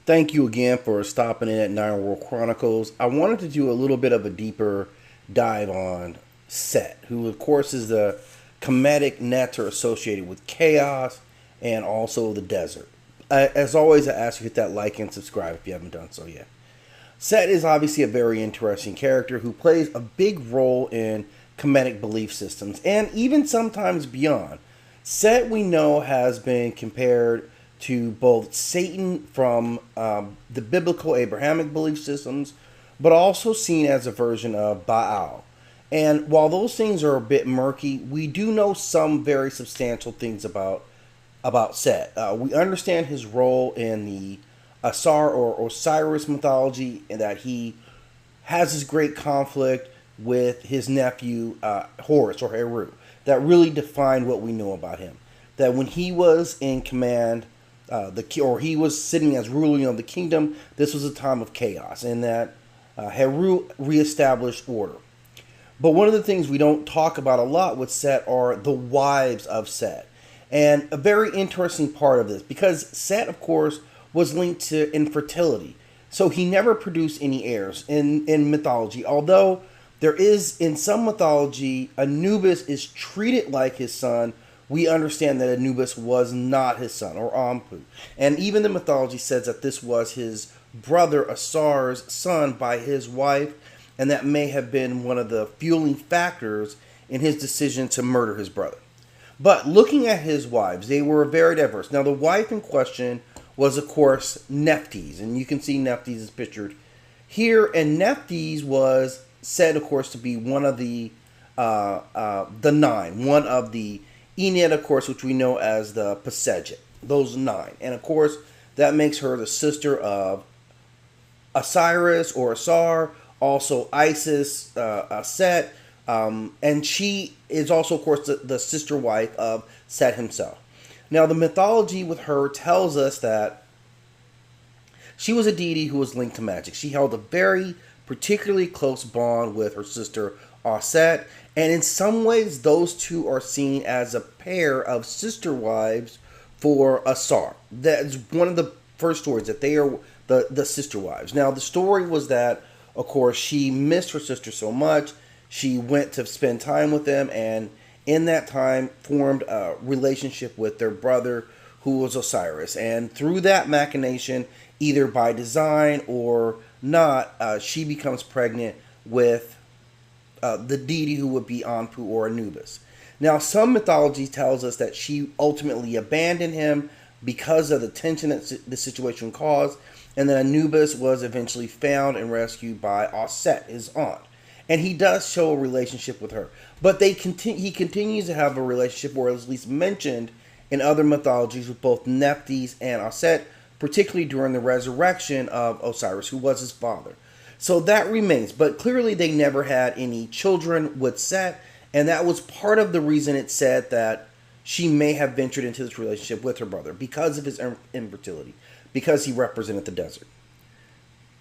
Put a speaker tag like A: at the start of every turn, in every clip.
A: Thank you again for stopping in at Nine World Chronicles. I wanted to do a little bit of a deeper dive on Set, who, of course, is the Kemetic nectar associated with chaos and also the desert. As always, I ask you to hit that like and subscribe if you haven't done so yet. Set is obviously a very interesting character who plays a big role in Kemetic belief systems and even sometimes beyond. Set, we know, has been compared to both Satan from the biblical Abrahamic belief systems, but also seen as a version of Baal. And while those things are a bit murky, we do know some very substantial things about Set. We understand his role in the Asar or Osiris mythology, and that he has this great conflict with his nephew Horus or Heru that really defined what we know about him. That when he was in command, or he was sitting as ruler of the kingdom, this was a time of chaos, and that Heru reestablished order. But one of the things we don't talk about a lot with Set are the wives of Set. And a very interesting part of this, because Set, of course, was linked to infertility. So he never produced any heirs in mythology. Although there is, in some mythology, Anubis is treated like his son, we understand that Anubis was not his son, or Anpu. And even the mythology says that this was his brother Asar's son by his wife, and that may have been one of the fueling factors in his decision to murder his brother. But looking at his wives, they were very diverse. Now, the wife in question was, of course, Nepes, and you can see Nepes is pictured here. And Nepes was said, of course, to be one of the nine, one of the Ennead, of course, which we know as the Pasejet, those nine. And, of course, that makes her the sister of Osiris or Asar, also Isis, Set, and she is also, of course, the sister wife of Set himself. Now, the mythology with her tells us that she was a deity who was linked to magic. She held a very particularly close bond with her sister Set, and in some ways, those two are seen as a pair of sister wives for Asar. That's one of the first stories, that they are the sister wives. Now, the story was that, of course, she missed her sister so much, she went to spend time with them, and in that time formed a relationship with their brother, who was Osiris. And through that machination, either by design or not, she becomes pregnant with the deity who would be Anpu or Anubis. Now, some mythology tells us that she ultimately abandoned him because of the tension that the situation caused, and that Anubis was eventually found and rescued by Set, his aunt. And he does show a relationship with her. But he continues to have a relationship, or at least mentioned in other mythologies, with both Nepes and Set, particularly during the resurrection of Osiris, who was his father. So that remains. But clearly they never had any children with Set, and that was part of the reason it said that she may have ventured into this relationship with her brother, because of his infertility, because he represented the desert.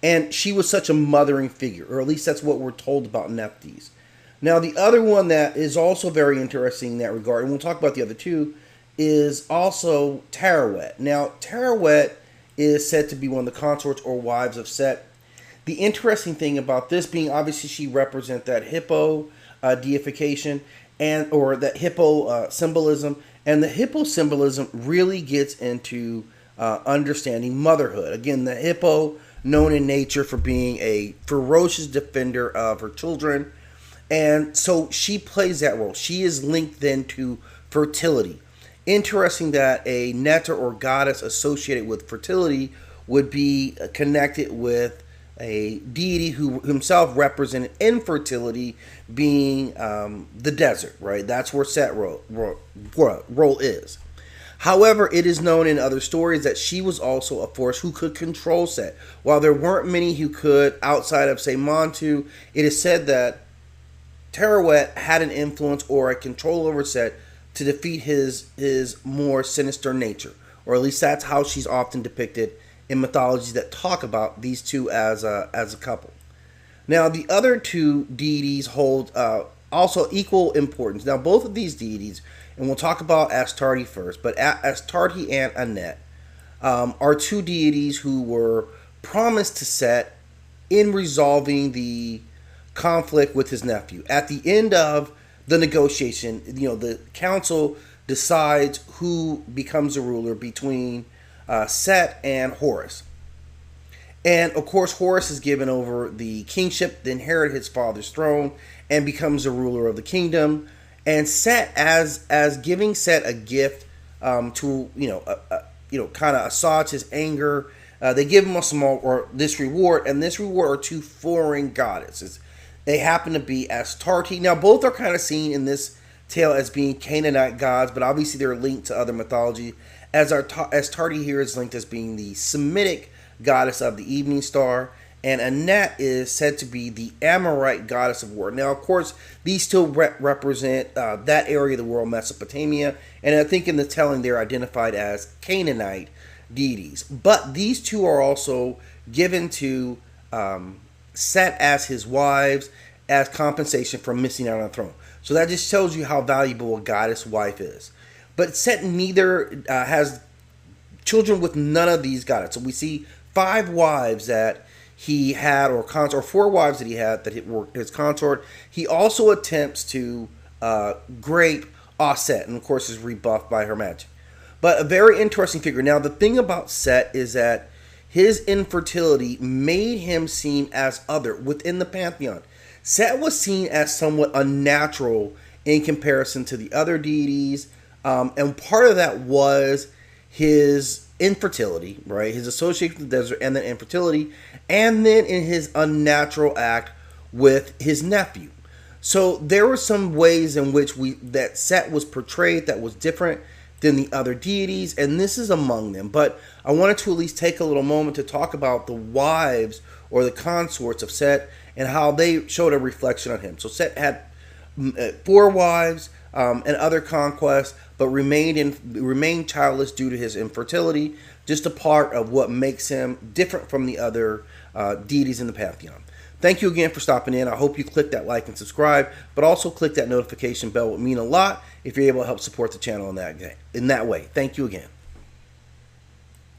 A: And she was such a mothering figure, or at least that's what we're told about Nepes. Now, the other one that is also very interesting in that regard, and we'll talk about the other two, is also Teret. Now, Teret is said to be one of the consorts or wives of Set. The interesting thing about this being, obviously, she represents that hippo deification, and or that hippo symbolism, and the hippo symbolism really gets into understanding motherhood. Again, the hippo, known in nature for being a ferocious defender of her children. And so she plays that role. She is linked then to fertility. Interesting that a Netta or goddess associated with fertility would be connected with a deity who himself represented infertility, being the desert, right? That's where Set role is. However, it is known in other stories that she was also a force who could control Set. While there weren't many who could, outside of, say, Montu, it is said that Teret had an influence or a control over Set to defeat his more sinister nature. Or at least that's how she's often depicted in mythologies that talk about these two as a couple. Now, the other two deities hold also equal importance. Now, both of these deities, and we'll talk about Astarte first, but Astarte and Annette, are two deities who were promised to Set in resolving the conflict with his nephew. At the end of the negotiation, the council decides who becomes the ruler between Set and Horus. And of course, Horus is given over the kingship to inherit his father's throne and becomes the ruler of the kingdom. And Set, as giving Set a gift to kind of assuage his anger, they give him a small or this reward, and this reward are two foreign goddesses. They happen to be Astarte. Now, both are kind of seen in this tale as being Canaanite gods, but obviously they're linked to other mythology. As Astarte here is linked as being the Semitic goddess of the evening star, and Annette is said to be the Amorite goddess of war. Now, of course, these still represent that area of the world, Mesopotamia, and I think in the telling they're identified as Canaanite deities. But these two are also given to Set as his wives as compensation for missing out on the throne. So that just tells you how valuable a goddess wife is. But Set neither has children with none of these goddesses. So we see 5 wives that he had, or 4 wives that he had that were his consort. He also attempts to grape Aset, and of course is rebuffed by her magic. But a very interesting figure. Now, the thing about Set is that his infertility made him seem as other within the pantheon. Set was seen as somewhat unnatural in comparison to the other deities, and part of that was his infertility, right? His association with the desert and then infertility, and then in his unnatural act with his nephew. So there were some ways in which that Set was portrayed that was different than the other deities, and this is among them. But I wanted to at least take a little moment to talk about the wives or the consorts of Set and how they showed a reflection on him. So Set had 4 wives and other conquests, but remained childless due to his infertility, just a part of what makes him different from the other deities in the pantheon. Thank you again for stopping in. I hope you click that like and subscribe, but also click that notification bell. It would mean a lot if you're able to help support the channel in that way. Thank you again.